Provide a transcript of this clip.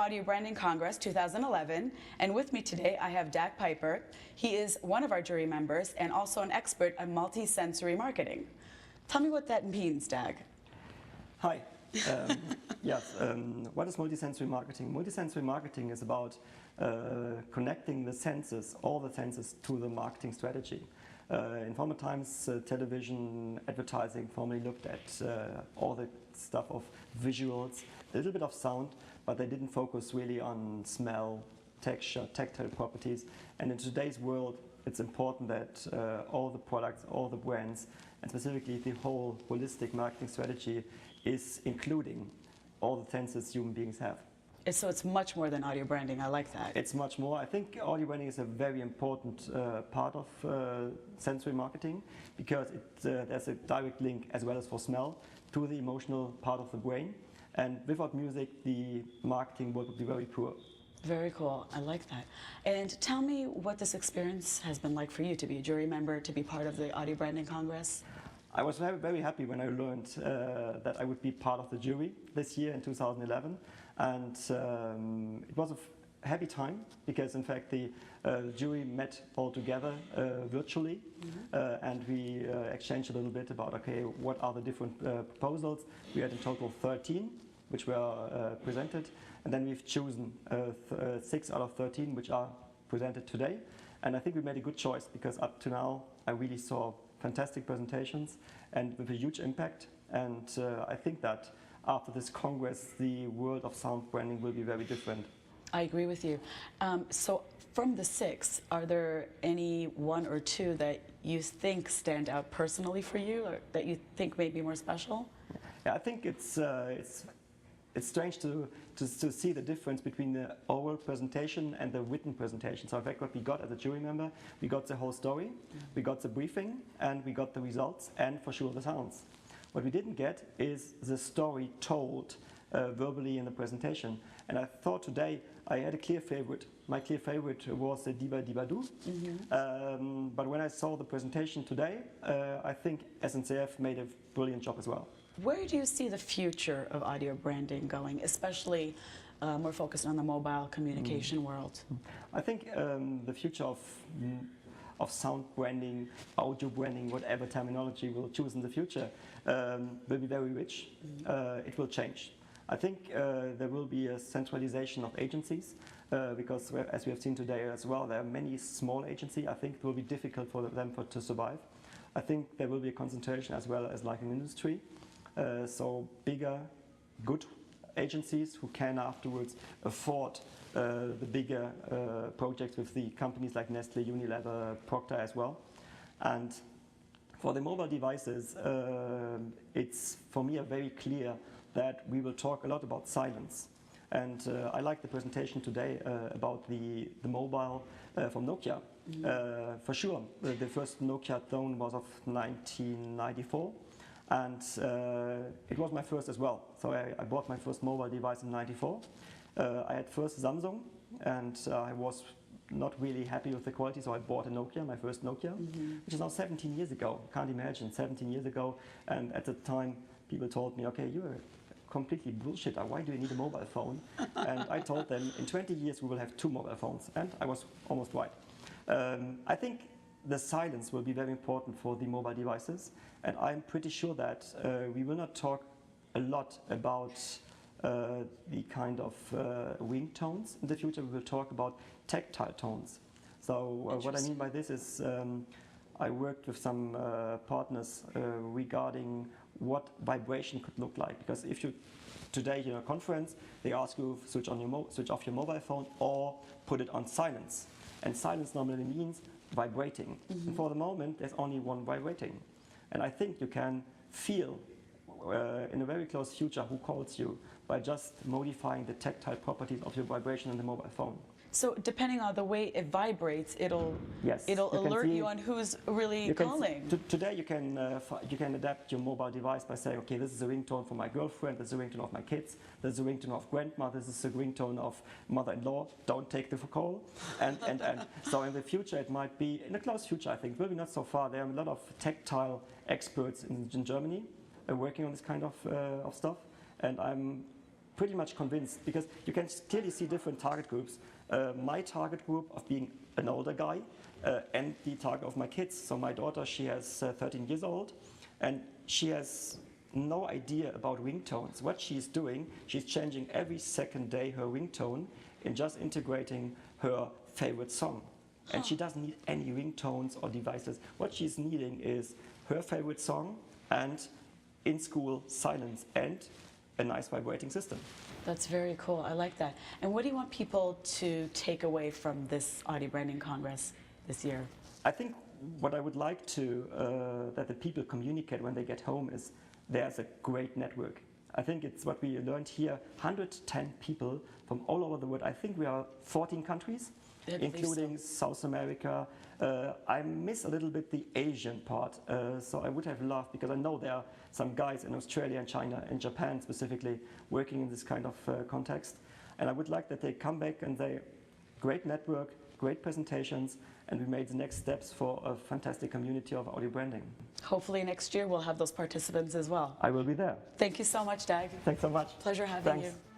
Audio Branding Congress 2011, and with me today I have Dag Piper. He is one of our jury members and also an expert on multisensory marketing. Tell me what that means, Dag. Hi. Yes, what is multisensory marketing? Multisensory marketing is about connecting the senses, all the senses, to the marketing strategy. In former times, television advertising formerly looked at all the stuff of visuals, a little bit of sound, but they didn't focus really on smell, texture, tactile properties. And in today's world, it's important that all the products, all the brands, and specifically the whole holistic marketing strategy is including all the senses human beings have. So it's much more than audio branding. I like that. It's much more. I think audio branding is a very important part of sensory marketing because there's a direct link, as well as for smell, to the emotional part of the brain. And without music, the marketing work would be very poor. Very cool. I like that. And tell me what this experience has been like for you to be a jury member, to be part of the Audio Branding Congress. I was very, very happy when I learned that I would be part of the jury this year in 2011. And it was a happy time because, in fact, the jury met all together virtually, and we exchanged a little bit about, okay, what are the different proposals. We had in total 13 which were presented, and then we've chosen 6 out of 13 which are presented today. And I think we made a good choice because up to now I really saw fantastic presentations and with a huge impact, and I think that after this Congress, the world of sound branding will be very different. I agree with you. So from the 6, are there any 1 or 2 that you think stand out personally for you, or that you think may be more special? Yeah, I think it's strange to see the difference between the oral presentation and the written presentation. So in fact, what we got as a jury member, we got the whole story, we got the briefing, and we got the results, and for sure the sounds. What we didn't get is the story told verbally in the presentation. And I thought today I had a clear favorite. My clear favorite was the Diba Diba Do. But when I saw the presentation today, I think SNCF made a brilliant job as well. Where do you see the future of audio branding going, especially more focused on the mobile communication world? I think the future of sound branding, audio branding, whatever terminology we'll choose in the future, will be very rich. It will change. I think there will be a centralization of agencies because, as we have seen today as well, there are many small agencies. I think it will be difficult for them to survive. I think there will be a concentration as well as like an industry. So bigger, good agencies who can afterwards afford the bigger projects with the companies like Nestle, Unilever, Procter as well. And for the mobile devices, it's for me very clear that we will talk a lot about silence. And I like the presentation today about the mobile from Nokia. For sure, the first Nokia phone was of 1994. And it was my first as well. So I bought my first mobile device in '94. I had first Samsung, and I was not really happy with the quality, so I bought a Nokia, my first Nokia, which is now 17 years ago. Can't imagine, 17 years ago. And at the time, people told me, okay, you're a completely bullshitter. Why do you need a mobile phone? And I told them, in 20 years, we will have 2 mobile phones. And I was almost right. I think the silence will be very important for the mobile devices, and I'm pretty sure that we will not talk a lot about the kind of ringtones. In the future we will talk about tactile tones. So what I mean by this is I worked with some partners regarding what vibration could look like, because if you today in a conference they ask you switch off your mobile phone or put it on silence, and silence normally means vibrating. And for the moment, there's only one vibrating. And I think you can feel in a very close future who calls you by just modifying the tactile properties of your vibration in the mobile phone. So depending on the way it vibrates, it'll alert you on who's really calling. Today you can adapt your mobile device by saying, okay, this is a ringtone for my girlfriend, this is a ringtone of my kids, this is a ringtone of grandma, this is a ringtone of mother-in-law, don't take the call. And so in the future it might be, in the close future I think, will be not so far. There are a lot of tactile experts in Germany working on this kind of stuff, and I'm pretty much convinced, because you can clearly see different target groups. My target group of being an older guy and the target of my kids. So my daughter, she has 13 years old, and she has no idea about ringtones. What she's doing, she's changing every second day her ringtone in just integrating her favorite song. And she doesn't need any ringtones or devices. What she's needing is her favorite song and in school silence and a nice vibrating system. That's very cool. I like that. And what do you want people to take away from this Audi Branding Congress this year? I think what I would like to that the people communicate when they get home is there's a great network. I think it's what we learned here, 110 people from all over the world. I think we are 14 countries, including South America. I miss a little bit the Asian part, so I would have loved, because I know there are some guys in Australia and China and Japan specifically working in this kind of context. And I would like that they come back and they, great network, great presentations, and we made the next steps for a fantastic community of audio branding. Hopefully next year we'll have those participants as well. I will be there. Thank you so much, Dag. Thanks so much. Pleasure having Thanks. you.